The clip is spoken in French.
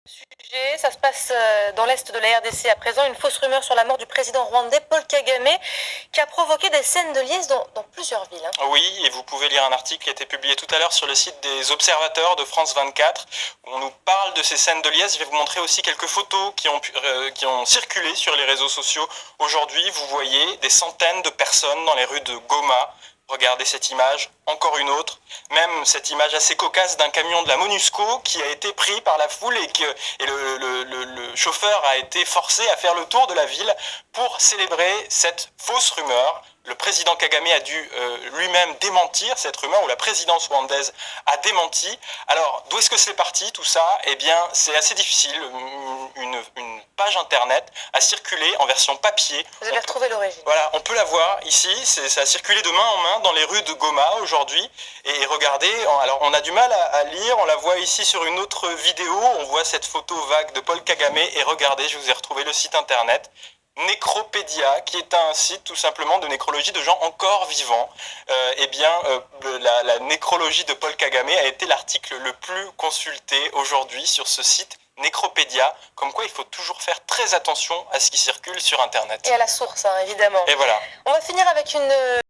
Sujet, ça se passe dans l'est de la RDC à présent, une fausse rumeur sur la mort du président rwandais Paul Kagame qui a provoqué des scènes de liesse dans plusieurs villes. Oui, et vous pouvez lire un article qui a été publié tout à l'heure sur le site des observateurs de France 24 où on nous parle de ces scènes de liesse. Je vais vous montrer aussi quelques photos qui ont circulé sur les réseaux sociaux aujourd'hui. Vous voyez des centaines de personnes dans les rues de Goma. Regardez cette image, encore une autre, même cette image assez cocasse d'un camion de la MONUSCO qui a été pris par la foule et le chauffeur a été forcé à faire le tour de la ville pour célébrer cette fausse rumeur. Le président Kagame a dû lui-même démentir cette rumeur, ou la présidence rwandaise a démenti. Alors, d'où est-ce que c'est parti tout ça? Eh bien, c'est assez difficile. Une page internet a circulé en version papier. Vous avez retrouvé l'origine. Voilà, on peut la voir ici, ça a circulé de main en main dans les rues de Goma aujourd'hui. Et regardez, alors on a du mal à lire, on la voit ici sur une autre vidéo, on voit cette photo vague de Paul Kagame. Et regardez, je vous ai retrouvé le site internet Nécropédia, qui est un site tout simplement de nécrologie de gens encore vivants. La nécrologie de Paul Kagame a été l'article le plus consulté aujourd'hui sur ce site Nécropédia, comme quoi il faut toujours faire très attention à ce qui circule sur internet. Et à la source, hein, évidemment. Et voilà. On va finir avec une